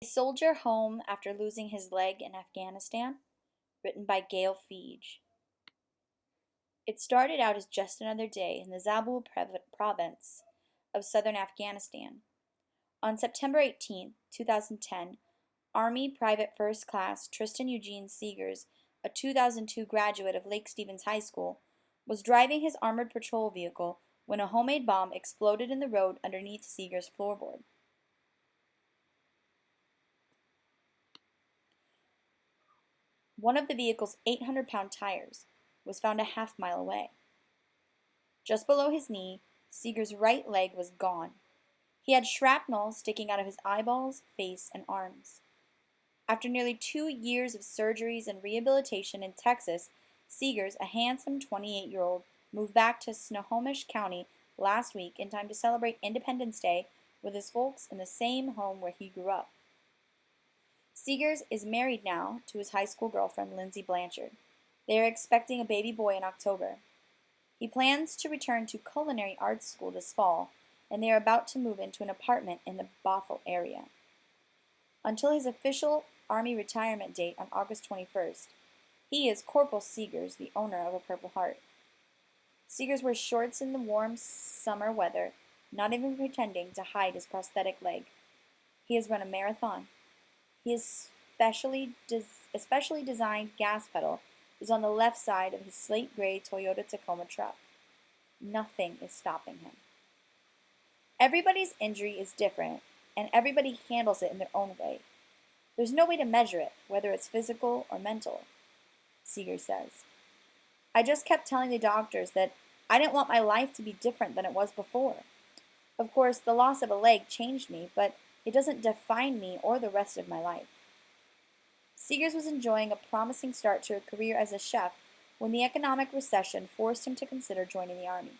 A Soldier Home After Losing His Leg in Afghanistan, written by Gail Feige. It started out as just another day in the Zabul province of southern Afghanistan. On September 18, 2010, Army Private First Class Tristan Eugene Seegers, a 2002 graduate of Lake Stevens High School, was driving his armored patrol vehicle when a homemade bomb exploded in the road underneath Seegers' floorboard. One of the vehicle's 800-pound tires was found a half-mile away. Just below his knee, Seeger's right leg was gone. He had shrapnel sticking out of his eyeballs, face, and arms. After nearly 2 years of surgeries and rehabilitation in Texas, Seegers, a handsome 28-year-old, moved back to Snohomish County last week in time to celebrate Independence Day with his folks in the same home where he grew up. Seegers is married now to his high school girlfriend, Lindsay Blanchard. They are expecting a baby boy in October. He plans to return to culinary arts school this fall, and they are about to move into an apartment in the Bothell area. Until his official Army retirement date on August 21st, he is Corporal Seegers, the owner of a Purple Heart. Seegers wears shorts in the warm summer weather, not even pretending to hide his prosthetic leg. He has run a marathon. His especially designed gas pedal is on the left side of his slate gray Toyota Tacoma truck. Nothing is stopping him. Everybody's injury is different, and everybody handles it in their own way. There's no way to measure it, whether it's physical or mental, Seeger says. I just kept telling the doctors that I didn't want my life to be different than it was before. Of course, the loss of a leg changed me, but it doesn't define me or the rest of my life. Seegers was enjoying a promising start to a career as a chef when the economic recession forced him to consider joining the Army.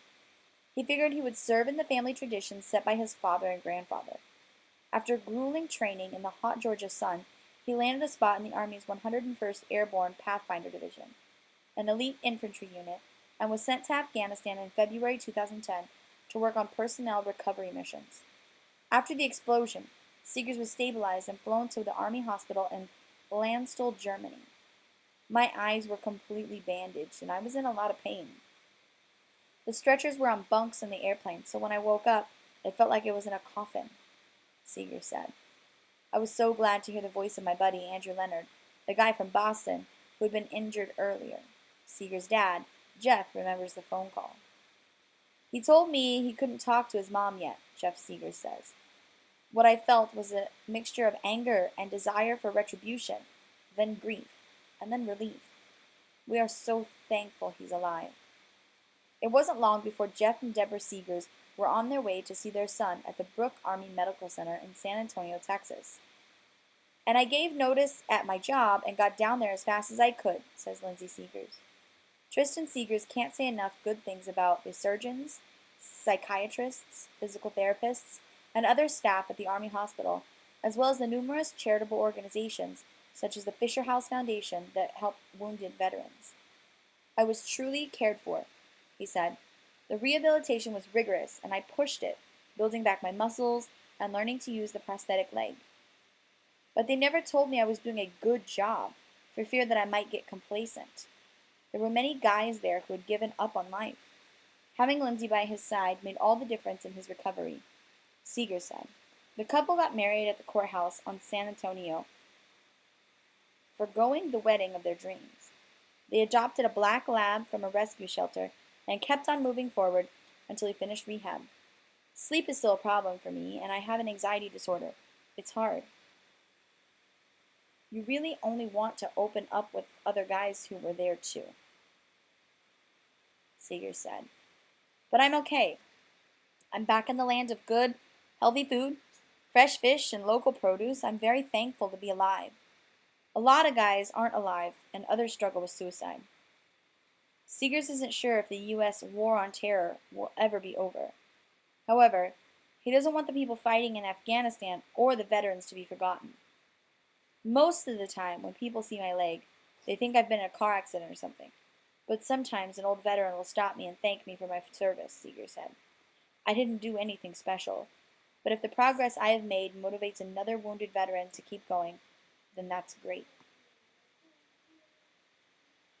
He figured he would serve in the family traditions set by his father and grandfather. After grueling training in the hot Georgia sun, he landed a spot in the Army's 101st Airborne Pathfinder Division, an elite infantry unit, and was sent to Afghanistan in February 2010 to work on personnel recovery missions. After the explosion, Seegers was stabilized and flown to the Army hospital in Landstuhl, Germany. My eyes were completely bandaged, and I was in a lot of pain. The stretchers were on bunks in the airplane, so when I woke up, it felt like it was in a coffin, Seegers said. I was so glad to hear the voice of my buddy, Andrew Leonard, the guy from Boston who had been injured earlier. Seegers' dad, Jeff, remembers the phone call. He told me he couldn't talk to his mom yet, Jeff Seegers says. What I felt was a mixture of anger and desire for retribution, then grief, and then relief. We are so thankful he's alive. It wasn't long before Jeff and Deborah Seegers were on their way to see their son at the Brooke Army Medical Center in San Antonio, Texas. And I gave notice at my job and got down there as fast as I could, says Lindsay Seegers. Tristan Seegers can't say enough good things about the surgeons, psychiatrists, physical therapists, and other staff at the Army Hospital, as well as the numerous charitable organizations, such as the Fisher House Foundation, that help wounded veterans. I was truly cared for, he said. The rehabilitation was rigorous, and I pushed it, building back my muscles and learning to use the prosthetic leg. But they never told me I was doing a good job, for fear that I might get complacent. There were many guys there who had given up on life. Having Lindsay by his side made all the difference in his recovery, Seegers said. The couple got married at the courthouse on San Antonio, forgoing the wedding of their dreams. They adopted a black lab from a rescue shelter and kept on moving forward until he finished rehab. Sleep is still a problem for me, and I have an anxiety disorder. It's hard. You really only want to open up with other guys who were there too, Seegers said. But I'm okay. I'm back in the land of good, healthy food, fresh fish, and local produce. I'm very thankful to be alive. A lot of guys aren't alive, and others struggle with suicide. Seegers isn't sure if the U.S. war on terror will ever be over. However, he doesn't want the people fighting in Afghanistan or the veterans to be forgotten. Most of the time, when people see my leg, they think I've been in a car accident or something. But sometimes an old veteran will stop me and thank me for my service, Seeger said. I didn't do anything special, But if the progress I have made motivates another wounded veteran to keep going, then that's great.